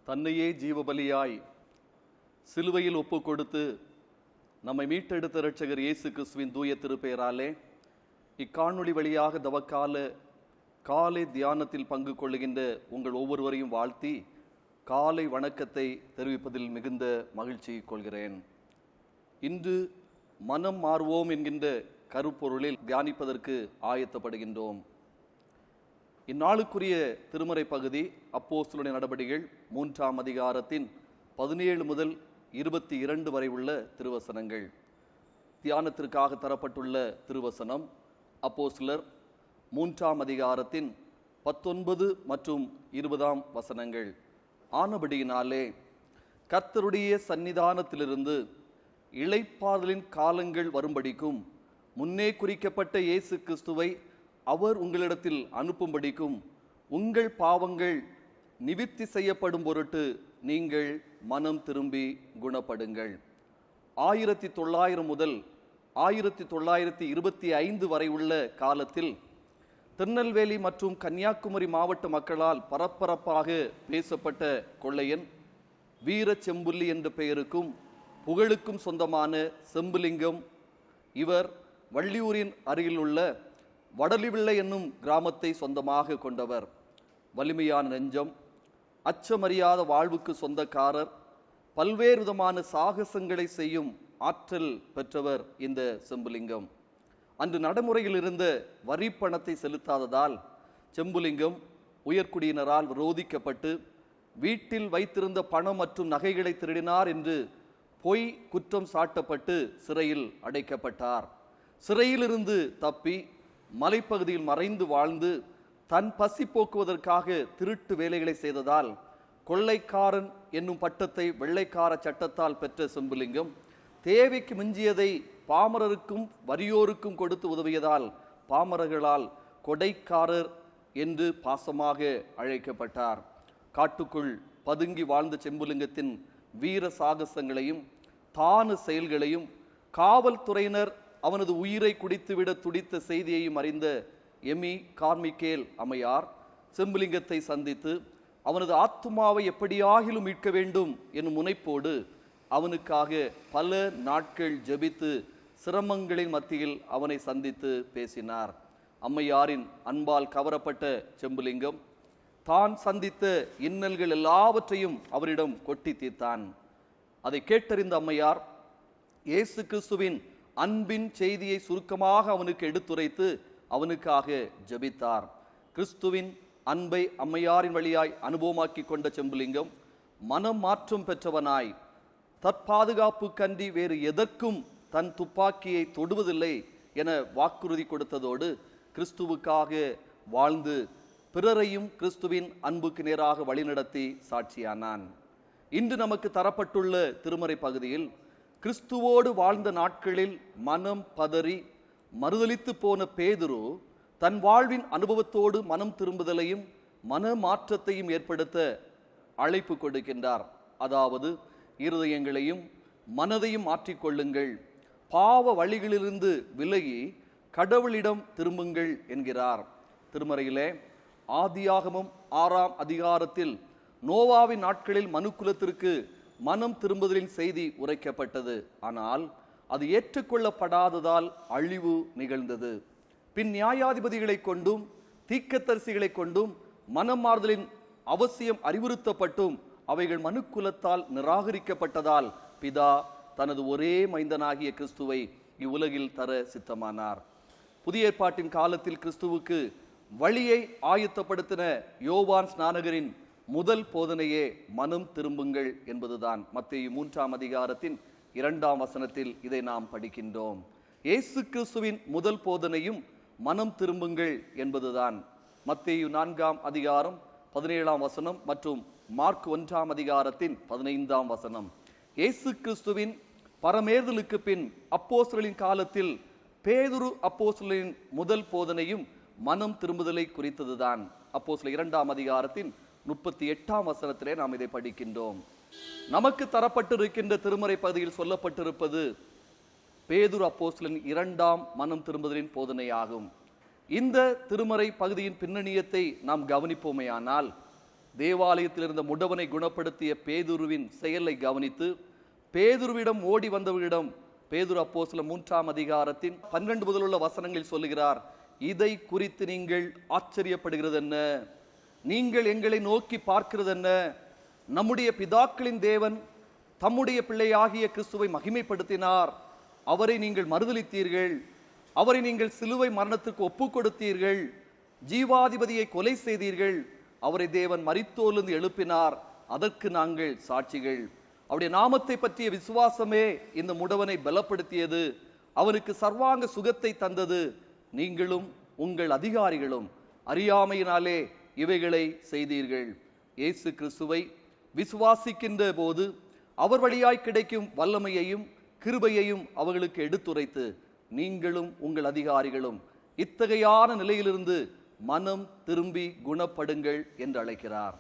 தன்னையே ஜீவபலியாய் சிலுவையில் ஒப்பு கொடுத்து நம்மை மீட்டெடுத்த இரட்சகர் இயேசு கிறிஸ்துவின் தூய திருப்பெயராலே இக்காணொளி வழியாக தவக்கால காலை தியானத்தில் பங்கு கொள்ளுகின்ற உங்கள் ஒவ்வொருவரையும் வாழ்த்தி காலை வணக்கத்தை தெரிவிப்பதில் மிகுந்த மகிழ்ச்சி கொள்கிறேன். இன்று மனம் மாறுவோம் என்கின்ற கருப்பொருளில் தியானிப்பதற்கு ஆயத்தப்படுகின்றோம். இந்நாளுக்குரிய திருமறை பகுதி அப்போஸ்தலருடைய நடபடிகள் 3ஆம் அதிகாரத்தின் 17 முதல் 22 வரை உள்ள திருவசனங்கள். தியானத்திற்காக தரப்பட்டுள்ள திருவசனம் அப்போஸ்தலர் 3ஆம் அதிகாரத்தின் 19 மற்றும் 20ஆம் வசனங்கள். ஆனபடியினாலே கர்த்தருடைய சந்நிதானத்திலிருந்து இளைப்பாறுதலின் காலங்கள் வரும்படிக்கும் முன்னே குறிக்கப்பட்ட இயேசு கிறிஸ்துவை அவர் உங்களிடத்தில் அனுப்பும்படிக்கும் உங்கள் பாவங்கள் நிவிர்த்தி செய்யப்படும் பொருட்டு நீங்கள் மனம் திரும்பி குணப்படுங்கள். 1900 முதல் 1925 வரை உள்ள காலத்தில் திருநெல்வேலி மற்றும் கன்னியாகுமரி மாவட்ட மக்களால் பரபரப்பாக பேசப்பட்ட கொள்ளையன் வீர செம்புலி என்ற பெயருக்கும் புகழுக்கும் சொந்தமான செம்புலிங்கம். இவர் வள்ளியூரின் அருகில் உள்ள வடலிவிள்ளை என்னும் கிராமத்தை சொந்தமாக கொண்டவர். வலிமையான நெஞ்சம், அச்சமறியாத வாழ்வுக்கு சொந்தக்காரர், பல்வேறு விதமான சாகசங்களை செய்யும் ஆற்றல் பெற்றவர் இந்த செம்புலிங்கம். அன்று நடைமுறையில் இருந்த வரி பணத்தை செலுத்தாததால் செம்புலிங்கம் உயர்குடியினரால் விரோதிக்கப்பட்டு வீட்டில் வைத்திருந்த பணம் மற்றும் நகைகளை திருடினார் என்று பொய் குற்றம் சாட்டப்பட்டு சிறையில் அடைக்கப்பட்டார். சிறையிலிருந்து தப்பி மலைப்பகுதியில் மறைந்து வாழ்ந்து தன் பசி போக்குவதற்காக திருட்டு வேலைகளை செய்ததால் கொள்ளைக்காரன் என்னும் பட்டத்தை வெள்ளைக்கார சட்டத்தால் பெற்ற செம்புலிங்கம் தேவைக்கு மிஞ்சியதை பாமரருக்கும் வறியோருக்கும் கொடுத்து உதவியதால் பாமரர்களால் கொடைக்காரர் என்று பாசமாக அழைக்கப்பட்டார். காட்டுக்குள் பதுங்கி வாழ்ந்த செம்புலிங்கத்தின் வீர சாகசங்களையும் தான செயல்களையும் காவல்துறையினர் அவனது உயிரை குடித்துவிட துடித்த செய்தியையும் அறிந்த எமி கார்மிகேல் அம்மையார் செம்புலிங்கத்தை சந்தித்து அவனது ஆத்துமாவை எப்படியாகிலும் மீட்க வேண்டும் என்னும் முனைப்போடு அவனுக்காக பல நாட்கள் ஜெபித்து சிரமங்களின் மத்தியில் அவனை சந்தித்து பேசினார். அம்மையாரின் அன்பால் கவரப்பட்ட செம்புலிங்கம் தான் சந்தித்த இன்னல்கள் எல்லாவற்றையும் அவரிடம் கொட்டி தீர்த்தான். அதை கேட்டறிந்த அம்மையார் இயேசு கிறிஸ்துவின் அன்பின் செய்தியை சுருக்கமாக அவனுக்கு எடுத்துரைத்து அவனுக்காக ஜெபித்தார். கிறிஸ்துவின் அன்பை அம்மையாரின் வழியாய் அனுபவமாக்கி கொண்ட செம்புலிங்கம் மனம் மாற்றம் பெற்றவனாய் தற்பாதுகாப்பு கன்றி வேறு எதற்கும் தன் துப்பாக்கியை தொடுவதில்லை என வாக்குறுதி கொடுத்ததோடு கிறிஸ்துவுக்காக வாழ்ந்து பிறரையும் கிறிஸ்துவின் அன்புக்கு நேராக வழிநடத்தி சாட்சியானான். இன்று நமக்கு தரப்பட்டுள்ள திருமறை பகுதியில் கிறிஸ்துவோடு வாழ்ந்த நாட்களில் மனம் பதறி மறுதலித்து போன பேதுரு தன் வாழ்வின் அனுபவத்தோடு மனம் திரும்புதலையும் மன மாற்றத்தையும் ஏற்படுத்த அழைப்பு கொடுக்கின்றார். அதாவது இருதயங்களையும் மனதையும் மாற்றிக்கொள்ளுங்கள், பாவ வழிகளிலிருந்து விலகி கடவுளிடம் திரும்புங்கள் என்கிறார். திருமறையிலே ஆதியாகமம் 6ஆம் அதிகாரத்தில் நோவாவின் நாட்களில் மனுக்குலத்திற்கு மனம் திரும்புதலின் செய்தி உரைக்கப்பட்டது. ஆனால் அது ஏற்றுக்கொள்ளப்படாததால் அழிவு நிகழ்ந்தது. பின் நியாயாதிபதிகளை கொண்டும் தீர்க்கதரிசிகளை கொண்டும் மனம் மாறுதலின் அவசியம் அறிவுறுத்தப்பட்டும் அவைகள் மனுக்குலத்தால் நிராகரிக்கப்பட்டதால் பிதா தனது ஒரே மைந்தனாகிய கிறிஸ்துவை இவ்வுலகில் தர சித்தமானார். புதிய ஏற்பாட்டின் காலத்தில் கிறிஸ்துவுக்கு வழியை ஆயத்தப்படுத்தின யோவான் ஸ்நானகரின் முதல் போதனையே மனம் திரும்புங்கள் என்பதுதான். மத்தேயு 3ஆம் அதிகாரத்தின் 2ஆம் வசனத்தில் இதை நாம் படிக்கின்றோம். இயேசு கிறிஸ்துவின் முதல் போதனையும் மனம் திரும்புங்கள் என்பதுதான். மத்தேயு 4ஆம் அதிகாரம் 17ஆம் வசனம் மற்றும் மார்க் 1ஆம் அதிகாரத்தின் 15ஆம் வசனம். இயேசு கிறிஸ்துவின் பரமேறுதலுக்கு பின் அப்போஸ்தலரின் காலத்தில் பேதுரு அப்போஸ்தலரின் முதல் போதனையும் மனம் திரும்புதலை குறித்ததுதான். அப்போஸ்தலர் 2ஆம் அதிகாரத்தின் 38ஆம் வசனத்திலே நாம் இதை படிக்கின்றோம். நமக்கு தரப்பட்டிருக்கின்ற திருமறை பகுதியில் சொல்லப்பட்டிருப்பது பேதுரு அப்போஸ்தலன் 2ஆம் மனம் திரும்புதலின் போதனையாகும். இந்த திருமறை பகுதியின் பின்னணியத்தை நாம் கவனிப்போமேயானால் தேவாலயத்தில் இருந்த முடவனை குணப்படுத்திய பேதுருவின் செயலை கவனித்து பேதுருவிடம் ஓடி வந்தவரிடம் பேதுரு அப்போஸ்தலர் 3ஆம் அதிகாரத்தின் 12 முதலுள்ள வசனங்களில் சொல்லுகிறார், இதை குறித்து நீங்கள் ஆச்சரியப்படுகிறது என்ன? நீங்கள் எங்களை நோக்கி பார்க்கிறது என்ன? நம்முடைய பிதாக்களின் தேவன் தம்முடைய பிள்ளையாகிய கிறிஸ்துவை மகிமைப்படுத்தினார். அவரை நீங்கள் மறுதலித்தீர்கள். அவரை நீங்கள் சிலுவை மரணத்திற்கு ஒப்பு கொடுத்தீர்கள். ஜீவாதிபதியை கொலை செய்தீர்கள். அவரை தேவன் மரித்தோரிலிருந்து எழுப்பினார். அதற்கு நாங்கள் சாட்சிகள். அவருடைய நாமத்தை பற்றிய விசுவாசமே இந்த முடவனை பலப்படுத்தியது, அவனுக்கு சர்வாங்க சுகத்தை தந்தது. நீங்களும் உங்கள் அதிகாரிகளும் அறியாமையினாலே இவைகளை செய்தீர்கள். இயேசு கிறிஸ்துவை விசுவாசிக்கின்ற போது அவர் வழியாய் கிடைக்கும் வல்லமையையும் கிருபையையும் அவர்களுக்கு எடுத்துரைத்து நீங்களும் உங்கள் அதிகாரிகளும் இத்தகையான நிலையிலிருந்து மனம் திரும்பி குணப்படுங்கள் என்று அழைக்கிறார்.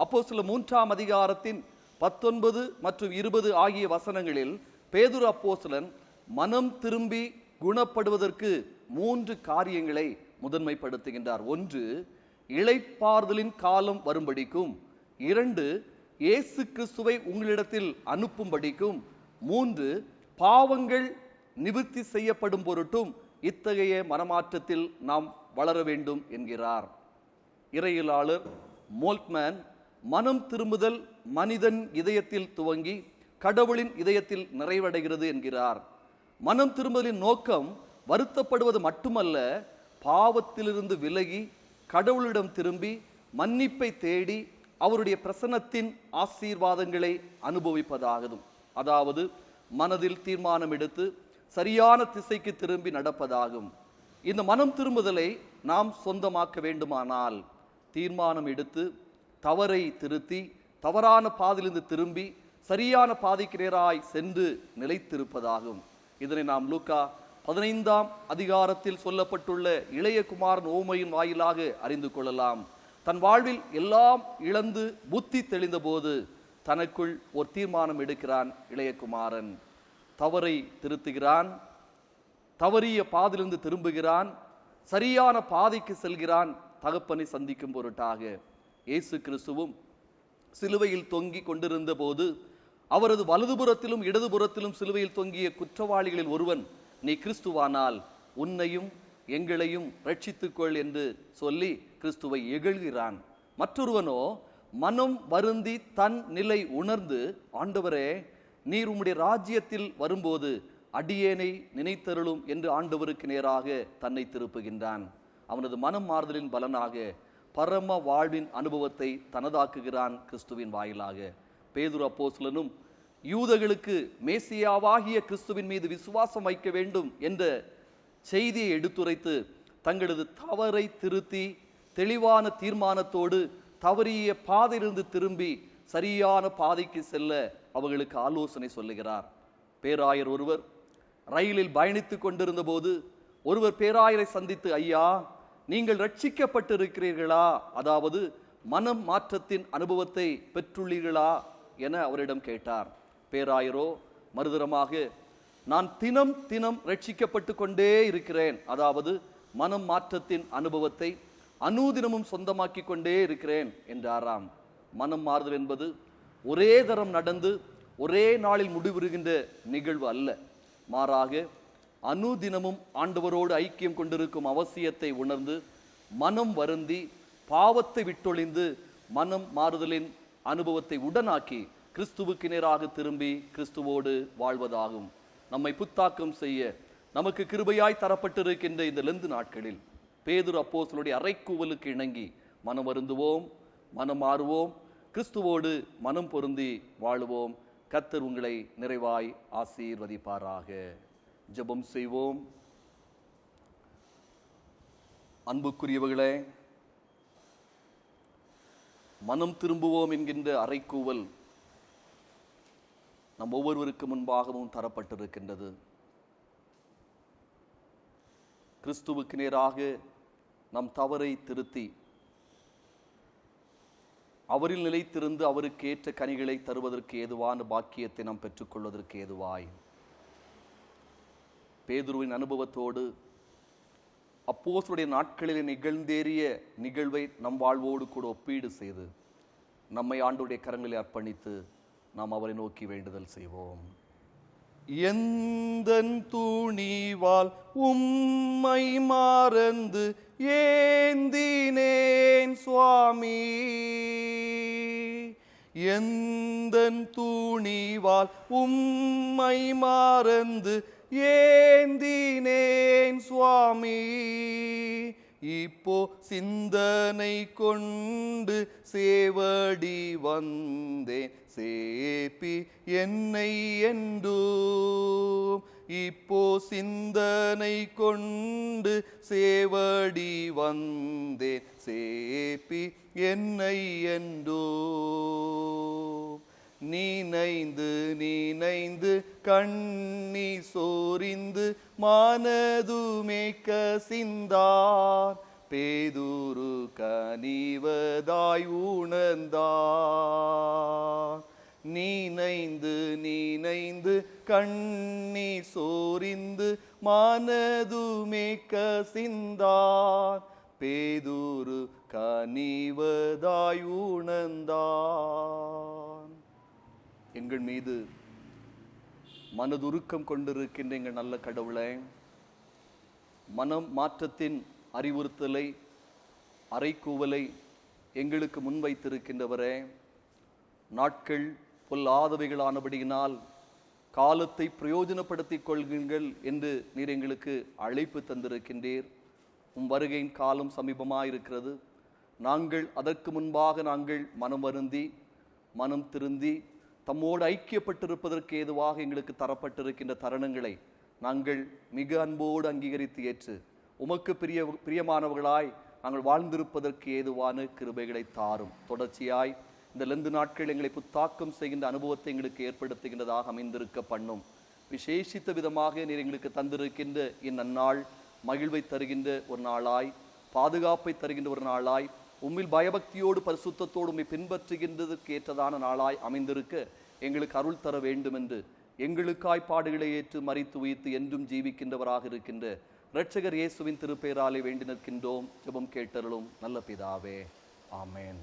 அப்போஸ்தலர் 3ஆம் அதிகாரத்தின் 19 மற்றும் 20 ஆகிய வசனங்களில் பேதுரு அப்போஸ்தலன் மனம் திரும்பி குணப்படுவதற்கு 3 காரியங்களை முதன்மைப்படுத்துகின்றார். 1, இளைப்பாறுதலின் காலம் வரும்படிக்கும். 2, இயேசு கிறிஸ்துவை உங்களிடத்தில் அனுப்பும்படிக்கும். 3, பாவங்கள் நிவர்த்தி செய்யப்படும் பொருட்டும் இத்தகைய மனமாற்றத்தில் நாம் வளர வேண்டும் என்கிறார். இறையியலாளர் மோல்ட்மேன் மனம் திரும்புதல் மனிதன் இதயத்தில் துவங்கி கடவுளின் இதயத்தில் நிறைவடைகிறது என்கிறார். மனம் திரும்புதலின் நோக்கம் வருத்தப்படுவது மட்டுமல்ல, பாவத்திலிருந்து விலகி கடவுளிடம் திரும்பி மன்னிப்பை தேடி அவருடைய பிரசன்னத்தின் ஆசீர்வாதங்களை அனுபவிப்பதாகும். அதாவது மனதில் தீர்மானம் எடுத்து சரியான திசைக்கு திரும்பி நடப்பதாகும். இந்த மனம் திரும்புதலை நாம் சொந்தமாக்க வேண்டுமானால் தீர்மானம் எடுத்து தவறை திருத்தி தவறான பாதையிலிருந்து திரும்பி சரியான பாதைக்கு நேராய் சென்று நிலைத்திருப்பதாகும். இதனை நாம் லூக்கா 15ஆம் அதிகாரத்தில் சொல்லப்பட்டுள்ள இளைய குமாரன் ஓமையின் வாயிலாக அறிந்து கொள்ளலாம். தன் வாழ்வில் எல்லாம் இழந்து புத்தி தெளிந்த போது தனக்குள் ஒரு தீர்மானம் எடுக்கிறான் இளைய குமாரன். தவறை திருத்துகிறான், தவறிய பாதையிலிருந்து திரும்புகிறான், சரியான பாதைக்கு செல்கிறான் தகப்பனை சந்திக்கும் பொருட்டாக. இயேசு கிறிஸ்துவும் சிலுவையில் தொங்கி கொண்டிருந்த போது அவரது வலதுபுறத்திலும் இடதுபுறத்திலும் சிலுவையில் தொங்கிய குற்றவாளிகளில் ஒருவன், நீ கிறிஸ்துவானால் உன்னையும் எங்களையும் ரட்சித்துக்கொள் என்று சொல்லி கிறிஸ்துவை இகழ்கிறான். மற்றொருவனோ மனம் வருந்தி தன் நிலை உணர்ந்து, ஆண்டவரே நீர் உம்முடைய ராஜ்யத்தில் வரும்போது அடியேனை நினைத்தருளும் என்று ஆண்டவருக்கு நேராக தன்னை திருப்புகின்றான். அவனது மனம் மாறுதலின் பலனாக பரம வாழ்வின் அனுபவத்தை தனதாக்குகிறான் கிறிஸ்துவின் வாயிலாக. பேதுரு அப்போஸ்தலனும் யூதர்களுக்கு மேசியாவாகிய கிறிஸ்துவின் மீது விசுவாசம் வைக்க வேண்டும் என்ற செய்தியை எடுத்துரைத்து தங்களது தவறை திருத்தி தெளிவான தீர்மானத்தோடு தவறிய பாதையிலிருந்து திரும்பி சரியான பாதைக்கு செல்ல அவர்களுக்கு ஆலோசனை சொல்லுகிறார். பேராயர் ஒருவர் ரயிலில் பயணித்து கொண்டிருந்த போது ஒருவர் பேராயரை சந்தித்து, ஐயா நீங்கள் ரட்சிக்கப்பட்டிருக்கிறீர்களா, அதாவது மனம் மாற்றத்தின் அனுபவத்தை பெற்றுள்ளீர்களா என அவரிடம் கேட்டார். பேராயரோ மறுதரமாக, நான் தினம் தினம் ரட்சிக்கப்பட்டு கொண்டே இருக்கிறேன், அதாவது மனம் மாற்றத்தின் அனுபவத்தை அனுதினமும் சொந்தமாக்கி கொண்டே இருக்கிறேன் என்றாராம். மனம் மாறுதல் என்பது ஒரே தரம் நடந்து ஒரே நாளில் முடிவுறுகின்ற நிகழ்வு அல்ல. மாறாக அனுதினமும் ஆண்டவரோடு ஐக்கியம் கொண்டிருக்கும் அவசியத்தை உணர்ந்து மனம் வருந்தி பாவத்தை விட்டொழிந்து மனம் மாறுதலின் அனுபவத்தை உடனாக்கி கிறிஸ்துவுக்கு நேராக திரும்பி கிறிஸ்துவோடு வாழ்வதாகும். நம்மை புத்தாக்கம் செய்ய நமக்கு கிருபையாய் தரப்பட்டிருக்கின்ற இந்த லெந்து நாட்களில் பேதுரு அப்போஸ்தலனுடைய அறைக்கூவலுக்கு இணங்கி மனம் வருந்துவோம், மனம் மாறுவோம், கிறிஸ்துவோடு மனம் பொருந்தி வாழுவோம். கர்த்தர் உங்களை நிறைவாய் ஆசீர்வதிப்பாராக. ஜெபம் செய்வோம். அன்புக்குரியவர்களே, மனம் திரும்புவோம் என்கின்ற அறைக்கூவல் நம் ஒவ்வொருவருக்கு முன்பாகவும் தரப்பட்டிருக்கின்றது. கிறிஸ்துவுக்கு நேராக நம் தவறை திருத்தி அவரில் நிலைத்திருந்து அவருக்கு ஏற்ற கனிகளை தருவதற்கு ஏதுவான பாக்கியத்தை நாம் பெற்றுக்கொள்வதற்கு ஏதுவாய் பேதுருவின் அனுபவத்தோடு அப்போஸ்தலருடைய நாட்களில் நிகழ்ந்தேறிய நிகழ்வை நம் வாழ்வோடு கூட ஒப்பீடு செய்து நம்மை ஆண்டவருடைய கரங்களில் அர்ப்பணித்து நாம் அவரை நோக்கி வேண்டுதல் செய்வோம். எந்தன் துணிவால் உம்மை மறந்து ஏந்தினேன் சுவாமி, எந்தன் துணிவால் உம்மை மறந்து ஏந்தினேன் சுவாமி, இப்போ சிந்தனை கொண்டு சேவடி வந்தேன் சேப்பி என்னை என்றும், இப்போ சிந்தனை கொண்டு சேவடி வந்தேன் சேப்பி என்னை என்றும், நினைந்து நினைந்து கண்ணி சோரிந்து மனதுமே கசிந்தார், பேதுரு கனிவதாய் உணர்ந்தார், நினைந்து நினைந்து கண்ணி சோரிந்து மனதுமே கசிந்தார், பேதுரு கனிவதாய் உணர்ந்தான். எங்கள் மீது மனதுருக்கம் கொண்டிருக்கின்ற எங்கள் நல்ல கடவுளே, மனம் மாற்றத்தின் அறிவுறுத்தலை அறைகூவலை எங்களுக்கு முன்வைத்திருக்கின்றவரே, நாட்கள் பொல்லாதவைகளானபடியினால் காலத்தை பிரயோஜனப்படுத்திக் கொள்ளுங்கள் என்று நீர் எங்களுக்கு அழைப்பு தந்திருக்கின்றீர். உம் வருகையின் காலம் சமீபமாயிருக்கிறது. நாங்கள் அதற்கு முன்பாக நாங்கள் மனம் வருந்தி மனம் திருந்தி தம்மோடு ஐக்கியப்பட்டிருப்பதற்கு ஏதுவாக எங்களுக்கு தரப்பட்டிருக்கின்ற தருணங்களை நாங்கள் மிக அன்போடு அங்கீகரித்து ஏற்று உமக்கு பிரியமானவர்களாய் நாங்கள் வாழ்ந்திருப்பதற்கு ஏதுவான கிருபைகளை தாரும். தொடர்ச்சியாய் இந்த லெந்து நாட்கள் எங்களை புத்தாக்கம் செய்கின்ற அனுபவத்தை எங்களுக்கு ஏற்படுத்துகின்றதாக அமைந்திருக்க பண்ணும். விசேஷித்த விதமாக நீர் எங்களுக்கு தந்திருக்கின்ற இந்நன்னாள் மகிழ்வை தருகின்ற ஒரு நாளாய், பாதுகாப்பை தருகின்ற ஒரு நாளாய், உம்மில் பயபக்தியோடு பரிசுத்தத்தோடு உம்மை பின்பற்றுகின்றதற்கு ஏற்றதான நாளாய் அமைந்திருக்க எங்களுக்கு அருள் தர வேண்டும் என்று எங்களுக்காய் பாடுகளை ஏற்று மரித்து உயிர்த்து என்றும் ஜீவிக்கின்றவராக இருக்கின்ற இரட்சகர் இயேசுவின் திருப்பெயராலே வேண்டி நிற்கின்றோம். ஜெபம் கேட்டருளும் நல்ல பிதாவே, ஆமேன்.